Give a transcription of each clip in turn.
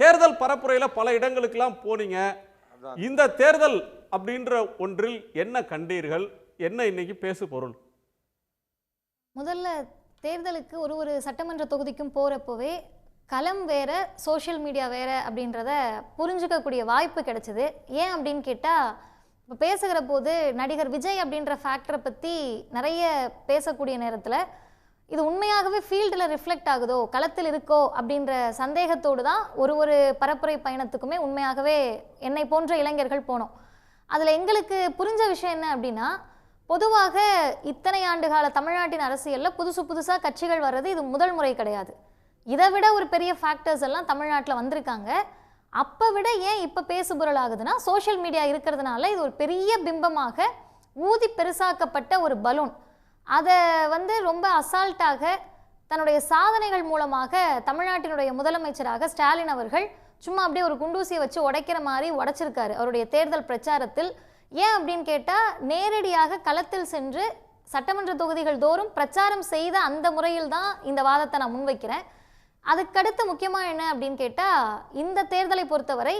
தேர்தல் பரப்புரையில பல இடங்களுக்கெல்லாம் போனீங்க. இந்த தேர்தல் அப்படின்ற ஒன்றில் என்ன கண்டீர்கள்? என்ன இன்னைக்கு பேசு பொருள்? முதல்ல தேர்தலுக்கு ஒரு சட்டமன்ற தொகுதிக்கும் போகிறப்போவே களம் வேற சோஷியல் மீடியா வேற அப்படின்றத புரிஞ்சுக்கக்கூடிய வாய்ப்பு கிடைச்சிது. ஏன் அப்படின்னு கேட்டால், இப்போ பேசுகிற போது நடிகர் விஜய் அப்படின்ற ஃபேக்டரை பற்றி நிறைய பேசக்கூடிய நேரத்தில் இது உண்மையாகவே ஃபீல்டில் ரிஃப்ளெக்ட் ஆகுதோ, களத்தில் இருக்கோ அப்படின்ற சந்தேகத்தோடு தான் ஒரு பரப்புரை பயணத்துக்குமே உண்மையாகவே என்னை போன்ற இளைஞர்கள் போனோம். அதில் எங்களுக்கு புரிஞ்ச விஷயம் என்ன அப்படின்னா, பொதுவாக இத்தனை ஆண்டு கால தமிழ்நாட்டின் அரசியலில் புதுசாக கட்சிகள் வர்றது இது முதல் முறை கிடையாது. இதை விட ஒரு பெரிய ஃபேக்டர்ஸ் எல்லாம் தமிழ்நாட்டில் வந்திருக்காங்க. அப்போ விட ஏன் இப்போ பேசுபொருள் ஆகுதுன்னா, சோஷியல் மீடியா இருக்கிறதுனால இது ஒரு பெரிய பிம்பமாக ஊதி பெருசாக்கப்பட்ட ஒரு பலூன். அதை ரொம்ப அசால்ட்டாக தன்னுடைய சாதனைகள் மூலமாக தமிழ்நாட்டினுடைய முதலமைச்சராக ஸ்டாலின் அவர்கள் சும்மா அப்படியே ஒரு குண்டூசியை வச்சு உடைக்கிற மாதிரி உடைச்சிருக்காரு அவருடைய தேர்தல் பிரச்சாரத்தில். ஏன் அப்படின்னு கேட்டால், நேரடியாக களத்தில் சென்று சட்டமன்ற தொகுதிகள் தோறும் பிரச்சாரம் செய்த அந்த முறையில் தான் இந்த வாதத்தை நான் முன்வைக்கிறேன். அதுக்கடுத்து முக்கியமாக என்ன அப்படின்னு கேட்டால், இந்த தேர்தலை பொறுத்தவரை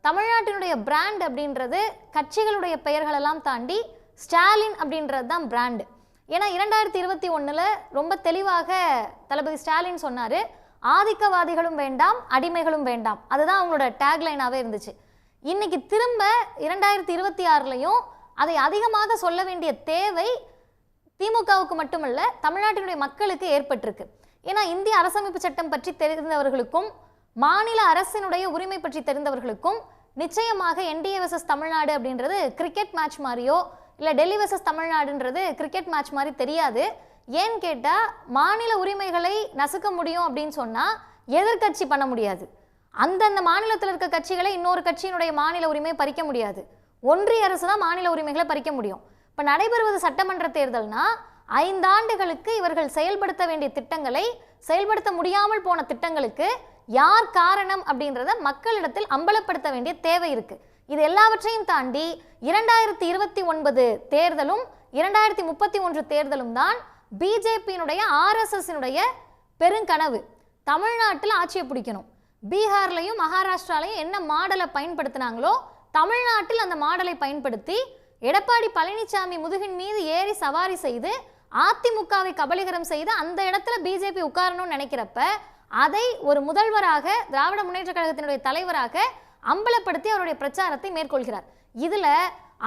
தமிழ்நாட்டினுடைய பிராண்ட் அப்படின்றது கட்சிகளுடைய பெயர்களெல்லாம் தாண்டி ஸ்டாலின் அப்படின்றது தான் பிராண்டு. ஏன்னா 2021 ரொம்ப தெளிவாக தளபதி ஸ்டாலின் சொன்னார், ஆதிக்கவாதிகளும் வேண்டாம் அடிமைகளும் வேண்டாம். அதுதான் அவங்களோட டேக்லைனாகவே இருந்துச்சு. இன்னைக்கு திரும்ப 2026லையும் அதை அதிகமாக சொல்ல வேண்டிய தேவை திமுகவுக்கு மட்டுமல்ல, தமிழ்நாட்டினுடைய மக்களுக்கு ஏற்பட்டிருக்கு. ஏன்னா இந்திய அரசமைப்பு சட்டம் பற்றி தெரிந்தவர்களுக்கும் மாநில அரசினுடைய உரிமை பற்றி தெரிந்தவர்களுக்கும் நிச்சயமாக என்டிஏ வெர்சஸ் தமிழ்நாடு அப்படின்றது கிரிக்கெட் மேட்ச் மாதிரியோ இல்லை டெல்லி வெர்சஸ் தமிழ்நாடுன்றது கிரிக்கெட் மேட்ச் மாதிரி தெரியாது. ஏன்னு கேட்டால், மாநில உரிமைகளை நசுக்க முடியும் அப்படின்னு சொன்னால் எதிர்கட்சி பண்ண முடியாது. அந்தந்த மாநிலத்தில் இருக்க கட்சிகளை இன்னொரு கட்சியினுடைய மாநில உரிமையை பறிக்க முடியாது. ஒன்றிய அரசு தான் மாநில உரிமைகளை பறிக்க முடியும். இப்போ நடைபெறுவது சட்டமன்ற தேர்தல்னா 5 ஆண்டுகளுக்கு இவர்கள் செயல்படுத்த வேண்டிய திட்டங்களை செயல்படுத்த முடியாமல் போன திட்டங்களுக்கு யார் காரணம் அப்படின்றத மக்களிடத்தில் அம்பலப்படுத்த வேண்டிய தேவை இருக்கு. இது எல்லாவற்றையும் தாண்டி 2029 தேர்தலும் 2031 தேர்தலும் தான் பிஜேபியினுடைய ஆர்எஸ்எஸ்னுடைய பெருங்கனவு. தமிழ்நாட்டில் ஆட்சியை பிடிக்கணும். பீகார்லையும் மகாராஷ்டிராலையும் என்ன மாடலை பயன்படுத்தினாங்களோ தமிழ்நாட்டில் அந்த மாடலை பயன்படுத்தி எடப்பாடி பழனிசாமி முதுகின் மீது ஏறி சவாரி செய்து அதிமுகவை கபலீகரம் செய்து அந்த இடத்துல பிஜேபி உட்காரணும்னு நினைக்கிறப்ப அதை ஒரு முதல்வராக திராவிட முன்னேற்ற கழகத்தினுடைய தலைவராக அம்பலப்படுத்தி அவருடைய பிரச்சாரத்தை மேற்கொள்கிறார். இதுல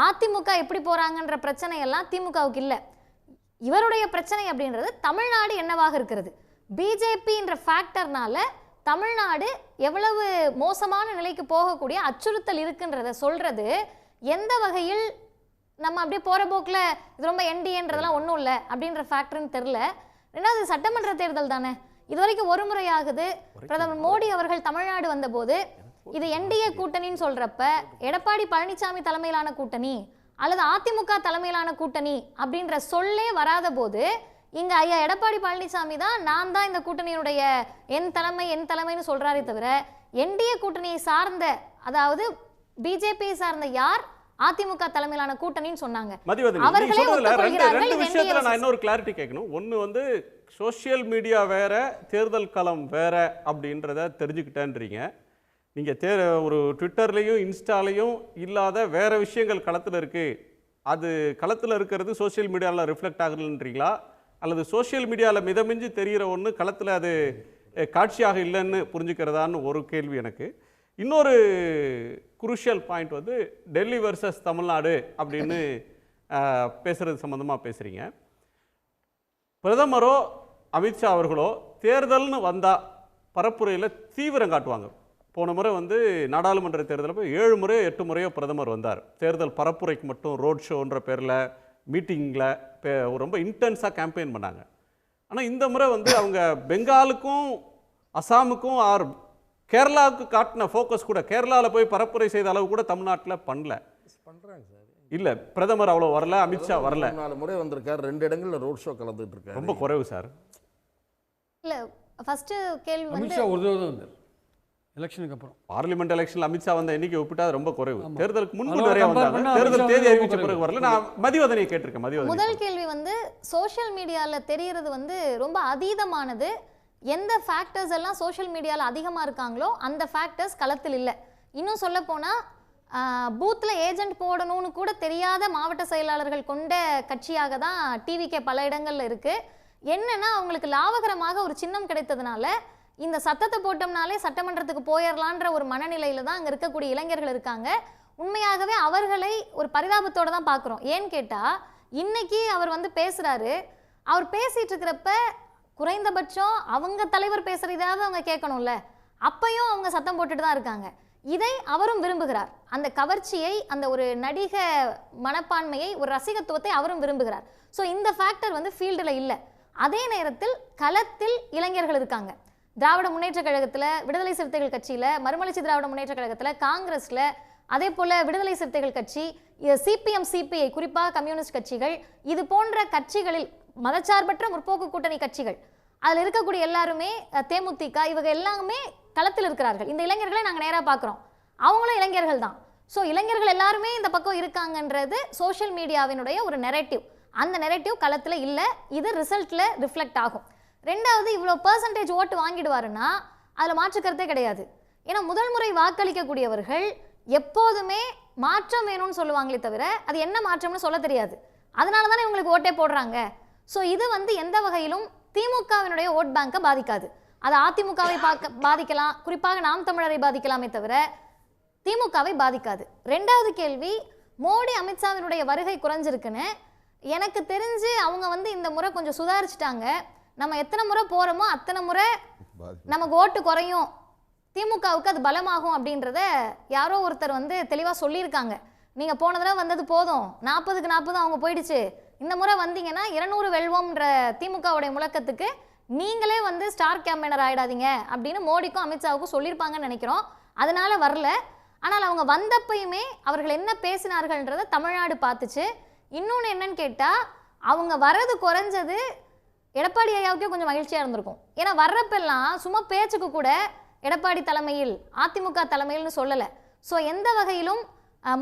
அதிமுக எப்படி போறாங்கன்ற பிரச்சனை எல்லாம் திமுகவுக்கு இல்லை. இவருடைய பிரச்சனை அப்படின்றது தமிழ்நாடு என்னவாக இருக்கிறது. பிஜேபி என்ற ஃபேக்டர்னால தமிழ்நாடு எவ்வளவு மோசமான நிலைக்கு போகக்கூடிய அச்சுறுத்தல் இருக்குன்றத சொல்றது எந்த வகையில் நம்ம அப்படியே போற போக்கில் இது ரொம்ப என்டிஏன்றதெல்லாம் ஒன்றும் இல்லை அப்படின்ற ஃபேக்டர்னு தெரில. ரெண்டாவது, சட்டமன்ற தேர்தல் தானே, இது வரைக்கும் ஒரு முறையாகுது. பிரதமர் மோடி அவர்கள் தமிழ்நாடு வந்தபோது இது என்டிஏ கூட்டணின்னு சொல்றப்ப எடப்பாடி பழனிசாமி தலைமையிலான கூட்டணி அல்லது அதிமுக தலைமையிலான கூட்டணி அப்படின்ற சொல்லே வராத போது இங்க ஐயா எடப்பாடி பழனிசாமி தான் நான் தான் இந்த கூட்டணியினுடைய என் தலைமைன்னு சொல்றாரே தவிர என்டிஏ கூட்டணியை சார்ந்த, அதாவது பிஜேபியை சார்ந்த யார் அதிமுக தலைமையிலான கூட்டணின்னு சொன்னாங்க. ரெண்டு விஷயத்துல நான் இன்னொரு கிளாரிட்டி கேட்கணும். ஒன்னு சோசியல் மீடியா வேற தேர்தல் களம் வேற அப்படின்றத தெரிஞ்சுக்கிட்டேன்றீங்க. நீங்க ஒரு ட்விட்டர்லையும் இன்ஸ்டாலையும் இல்லாத வேற விஷயங்கள் களத்தில் இருக்கு, அது களத்தில் இருக்கிறது சோசியல் மீடியாவில் ரிஃப்ளெக்ட் ஆகுதுன்றீங்களா, அல்லது சோசியல் மீடியாவில் மிதமிஞ்சி தெரிகிற ஒன்று களத்தில் அது காட்சியாக இல்லைன்னு புரிஞ்சுக்கிறதான்னு ஒரு கேள்வி எனக்கு. இன்னொரு crucial point Delhi versus Tamil Nadu அப்படின்னு பேசுறது சம்மந்தமாக பேசுகிறீங்க. பிரதமரோ அமித்ஷா அவர்களோ தேர்தல்னு வந்தால் பரப்புரையில் தீவிரம் காட்டுவாங்க. போன முறை நாடாளுமன்ற தேர்தலில் போய் 7 முறையோ 8 முறையோ பிரதமர் வந்தார். தேர்தல் பரப்புரைக்கு மட்டும் ரோட் ஷோன்ற பேரில் மீட்டிங்கில் ரொம்ப இன்டென்ஸாக கேம்பெயின் பண்ணாங்க. ஆனால் இந்த முறை அவங்க பெங்காலுக்கும் அசாமுக்கும் கேரளாவுக்கு காட்டின ஃபோக்கஸ் கூட கேரளாவில் போய் பரப்புரை செய்த அளவு கூட தமிழ்நாட்டில் பண்ணுறாங்க சார். இல்லை, பிரதமர் அவ்வளோ வரல, அமித்ஷா வரல. 4 முறை வந்திருக்காரு, 2 இடங்களில் ரோட் ஷோ கலந்துட்டு இருக்காரு. ரொம்ப குறைவு சார். இல்லை, ஃபர்ஸ்ட் கேள்வி அமித்ஷா ஒரு தடவை தான் வந்தார் எலெக்ஷனுக்கு அப்புறம். பார்லிமெண்ட் எலெக்ஷன்ல அமித்ஷா வந்த எண்ணிக்கை ஒப்பிட்டா ரொம்ப குறைவு. தேர்தலுக்கு முன்பு நிறைய வந்தாங்க, தேர்தல் தேதி அறிவிச்ச பிறகு வரல. நான் மதிவதனையை கேட்டிருக்கேன். முதல் கேள்வி சோஷியல் மீடியாவில் தெரியறது ரொம்ப அதீதமானது. எந்த ஃபேக்டர்ஸ் எல்லாம் சோஷியல் மீடியாவில் அதிகமாக இருக்காங்களோ அந்த ஃபேக்டர்ஸ் களத்தில் இல்லை. இன்னும் சொல்ல போனால் பூத்தில் ஏஜென்ட் போடணும்னு கூட தெரியாத மாவட்ட செயலாளர்கள் கொண்ட கட்சியாக தான் டிவிகே பல இடங்களில் இருக்குது. என்னன்னா அவங்களுக்கு லாபகரமாக ஒரு சின்னம் கிடைத்ததுனால இந்த சத்தத்தை போட்டோம்னாலே சட்டமன்றத்துக்கு போயிடலான்ற ஒரு மனநிலையில் தான் அங்கே இருக்கக்கூடிய இளைஞர்கள் இருக்காங்க. உண்மையாகவே அவர்களை ஒரு பரிதாபத்தோடு தான் பார்க்குறோம். ஏன்னு கேட்டால் இன்னைக்கு அவர் வந்து பேசுகிறாரு, அவர் பேசிகிட்டு இருக்கிறப்ப குறைந்தபட்சம் அவங்க தலைவர் பேசுகிறதாவது அவங்க கேட்கணும்ல, அப்பையும் அவங்க சத்தம் போட்டுட்டு தான் இருக்காங்க. இதை அவரும் விரும்புகிறார். அந்த கவர்ச்சியை, அந்த ஒரு நடிக மனப்பான்மையை, ஒரு ரசிகத்துவத்தை அவரும் விரும்புகிறார். ஸோ இந்த ஃபேக்டர் வந்து ஃபீல்டில் இல்லை. அதே நேரத்தில் களத்தில் இளைஞர்கள் இருக்காங்க. திராவிட முன்னேற்ற கழகத்தில், விடுதலை சிறுத்தைகள் கட்சியில், மறுமலர்ச்சி திராவிட முன்னேற்ற கழகத்தில், காங்கிரஸில், அதே போல் விடுதலை சிறுத்தைகள் கட்சி, சிபிஎம் சிபிஐ, குறிப்பாக கம்யூனிஸ்ட் கட்சிகள், இது போன்ற கட்சிகளில் மதச்சார்பற்ற முற்போக்கு கூட்டணி கட்சிகள், அதில் இருக்கக்கூடிய எல்லாருமே, தேமுதிக, இவங்க எல்லாமே களத்தில் இருக்கிறார்கள். இந்த இளைஞர்களை நாங்கள் நேராக பார்க்குறோம், அவங்களும் இளைஞர்கள் தான். ஸோ இளைஞர்கள் எல்லாருமே இந்த பக்கம் இருக்காங்கன்றது சோஷியல் மீடியாவினுடைய ஒரு நெரேட்டிவ். அந்த நெரேட்டிவ் களத்தில் இல்லை. இது ரிசல்ட்டில் ரிஃப்ளெக்ட் ஆகும். ரெண்டாவது, இவ்வளோ பர்சன்டேஜ் ஓட்டு வாங்கிடுவாருன்னா அதில் மாற்றுக்கருத்தே கிடையாது. ஏன்னா முதல் முறை வாக்களிக்கக்கூடியவர்கள் எப்போதுமே மாற்றம் வேணும்னு சொல்லுவாங்களே தவிர அது என்ன மாற்றம்னு சொல்ல தெரியாது. அதனால தானே இவங்களுக்கு ஓட்டே போடுறாங்க. ஸோ இது வந்து எந்த வகையிலும் திமுகவினுடைய ஓட் பேங்கை பாதிக்காது. அது அதிமுகவை பாதிக்கலாம், குறிப்பாக நாம் தமிழரை பாதிக்கலாமே தவிர திமுகவை பாதிக்காது. ரெண்டாவது கேள்வி, மோடி அமித்ஷாவினுடைய வருகை குறைஞ்சிருக்குன்னு எனக்கு தெரிஞ்சு அவங்க வந்து இந்த முறை கொஞ்சம் சுதாரிச்சிட்டாங்க. நம்ம எத்தனை முறை போகிறோமோ அத்தனை முறை நமக்கு ஓட்டு குறையும், திமுகவுக்கு அது பலமாகும் அப்படின்றத யாரோ ஒருத்தர் வந்து தெளிவாக சொல்லியிருக்காங்க. நீங்கள் போன தடவை வந்தது போதும், 40க்கு 40 அவங்க போயிடுச்சு, இந்த முறை வந்தீங்கன்னா 200 வெல்வோம்ன்ற திமுகவுடைய முழக்கத்துக்கு நீங்களே வந்து ஸ்டார் கேம்பெயினர் ஆகிடாதீங்க அப்படின்னு மோடிக்கும் அமித்ஷாவுக்கும் சொல்லியிருப்பாங்கன்னு நினைக்கிறோம். அதனால வரல. ஆனால் அவங்க வந்தப்பையுமே அவர்கள் என்ன பேசினார்கள்ன்றதை தமிழ்நாடு பார்த்துச்சு. இன்னொன்று என்னன்னு கேட்டால், அவங்க வர்றது குறைஞ்சது எடப்பாடி ஐயாவுக்கே கொஞ்சம் மகிழ்ச்சியாக இருந்திருக்கும். ஏன்னா வர்றப்பெல்லாம் சும்மா பேச்சுக்கு கூட எடப்பாடி தலைமையில், அதிமுக தலைமையில்னு சொல்லலை. ஸோ எந்த வகையிலும்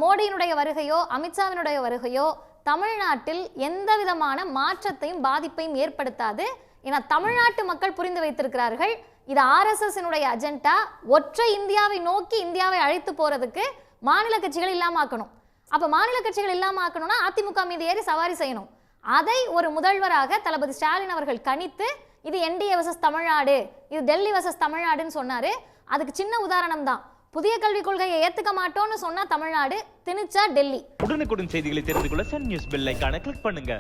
மோடியினுடைய வருகையோ அமித்ஷாவினுடைய வருகையோ தமிழ்நாட்டில் எந்த விதமான மாற்றத்தையும் பாதிப்பையும் ஏற்படுத்தாது. ஏன்னா தமிழ்நாட்டு மக்கள் புரிந்து வைத்திருக்கிறார்கள், இது ஆர்எஸ்எஸ்னுடைய அஜெண்டா. ஒற்றை இந்தியாவை நோக்கி இந்தியாவை அழைத்து போறதுக்கு மாநில கட்சிகள் இல்லாம ஆக்கணும். அப்ப மாநில கட்சிகள் இல்லாம ஆக்கணும்னா அதிமுக மீது ஏறி சவாரி செய்யணும். அதை ஒரு முதல்வராக தளபதி ஸ்டாலின் அவர்கள் கணித்து, இது என்டிஏ வர்சஸ் தமிழ்நாடு, இது டெல்லி வர்சஸ் தமிழ்நாடுன்னு சொன்னாரு. அதுக்கு சின்ன உதாரணம் தான், புதிய கல்விக் கொள்கையை ஏத்துக்க மாட்டோம்னு சொன்னா தமிழ்நாடு, திணிச்சா டெல்லி. உடனுக்குடன் செய்திகளை தெரிந்து கொள்ள சன் நியூஸ் பெல் ஐகானை கிளிக் பண்ணுங்க.